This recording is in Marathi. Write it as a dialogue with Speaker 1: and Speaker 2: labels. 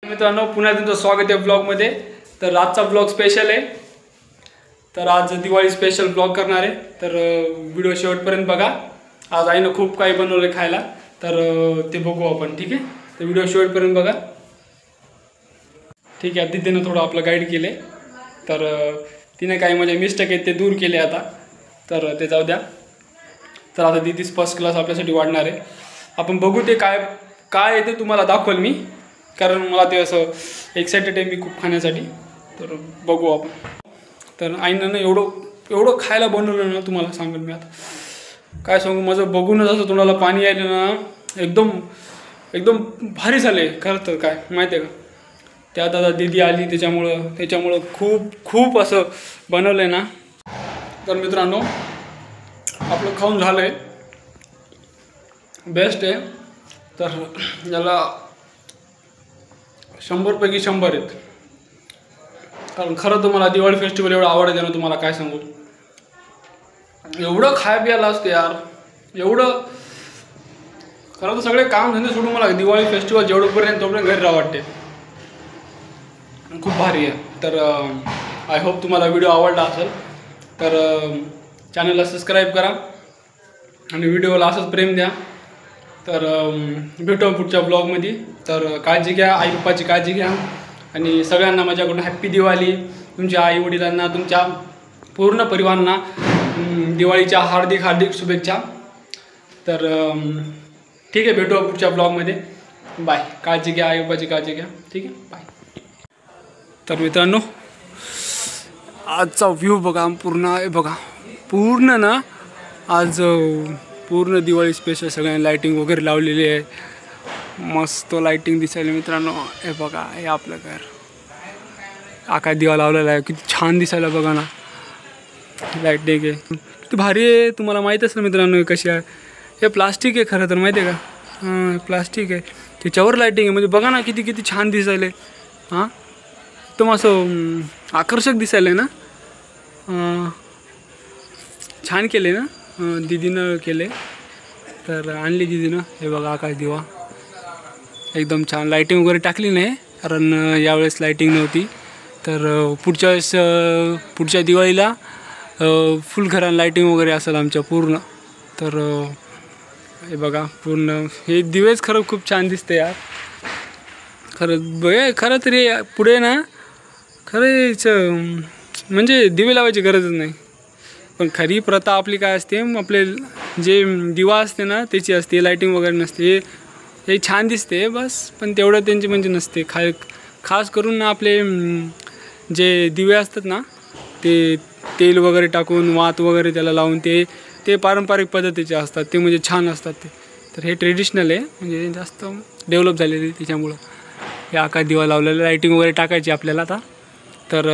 Speaker 1: मित्रांनो पुन्हा तुमचं स्वागत आहे ब्लॉगमध्ये। तर आजचा ब्लॉग स्पेशल आहे। तर आज दिवाळी स्पेशल ब्लॉग करणार आहे। तर व्हिडिओ शेवटपर्यंत बघा। आज आईने खूप काही बनवले खायला, तर ते बघू आपण, ठीक आहे। तर व्हिडिओ शेवटपर्यंत बघा, ठीक आहे। दीदीने थोडं आपलं गाईड केले, तर तिने काही माझे मिस्टेक आहेत ते दूर केले आता, तर ते जाऊ द्या। तर आता दीदीच फर्स्ट क्लास आपल्यासाठी वाढणार आहे। आपण बघू ते काय काय ते तुम्हाला दाखवेल मी, कारण मला ते असं एक्साइटेड आहे मी खूप खाण्यासाठी। तर बघू आपण। तर आईनं ना एवढं खायला बनवलं ना, तुम्हाला सांगेल मी आता काय सांगू। माझं बघूनच असं तोंडाला पाणी यायलं ना, एकदम भारी झाले खरं। तर काय माहिती आहे का, त्यात आता दीदी आली त्याच्यामुळं खूप असं बनवलं आहे ना। तर मित्रांनो आपलं खाऊन झालं आहे, बेस्ट आहे। तर याला 100 पैकी 100 आहेत, कारण खरं तर मला दिवाळी फेस्टिवल एवढं आवडतं ना, तुम्हाला काय सांगू। एवढं खाय प्यायला असतं यार, एवढं खरं तर सगळे काम धंदे सोडून मला दिवाळी फेस्टिवल जेवढंपर्यंत तोपर्यंत घरी राहावं वाटते, खूप भारी आहे। तर आय होप तुम्हाला व्हिडिओ आवडला असेल, तर चॅनलला सबस्क्राईब करा आणि व्हिडिओला असंच प्रेम द्या। तर भेटू पुढच्या ब्लॉगमध्ये। तर काळजी घ्या, आई पप्पाची काळजी घ्या, आणि सगळ्यांना माझ्याकडून हॅप्पी दिवाळी। तुमच्या आई वडिलांना, तुमच्या पूर्ण परिवारांना दिवाळीच्या हार्दिक शुभेच्छा। तर ठीक आहे, भेटू पुढच्या ब्लॉगमध्ये। बाय, काळजी घ्या, आई पप्पाची काळजी घ्या, ठीक आहे, बाय। तर मित्रांनो आजचा व्ह्यू बघा, पूर्ण आहे बघा, पूर्ण ना आज पूर्ण दिवाळी स्पेशल सगळ्यांनी लाईटिंग वगैरे लावलेली आहे, मस्त लाईटिंग दिसायला मित्रांनो। हे बघा, हे आपलं घर, आकाश दिवा लावलेला आहे, किती छान दिसायला बघा ना, लाईटिंग आहे किती भारी आहे। तुम्हाला माहीत असेल मित्रांनो कशी आहे, हे प्लास्टिक आहे खरं तर, माहिती आहे का, हां प्लास्टिक आहे, त्याच्यावर लाईटिंग आहे, म्हणजे बघा ना किती छान दिसायला। हां एकदम असं आकर्षक दिसायला ना, छान केले ना, दीदीनं केले, तर आणली दीदीनं। हे बघा आकाश दिवा एकदम छान, लाईटिंग वगैरे टाकली नाही कारण यावेळेस लाईटिंग नव्हती। तर पुढच्या दिवाळीला फुल घराला लाईटिंग वगैरे असेल आमच्या पूर्ण। तर हे बघा पूर्ण हे दिवेच खरं खूप छान दिसते यार, खरं तरी पुढे ना खरंच म्हणजे दिवे लावायची गरजच नाही, पण खरी प्रथा आपली काय असते, आपले जे दिवा असते ना त्याची असते, लाईटिंग वगैरे नसते। हे छान दिसते बस, पण तेवढं त्यांची म्हणजे नसते। खास करून ना आपले जे दिवे असतात ना, ते तेल वगैरे टाकून वात वगैरे त्याला लावून ते पारंपरिक पद्धतीचे असतात, ते म्हणजे छान असतात ते। तर हे ट्रेडिशनल आहे, म्हणजे जास्त डेव्हलप झालेले त्याच्यामुळं हे आकाश दिवा लावलेलं, लाईटिंग वगैरे टाकायची आपल्याला आता। तर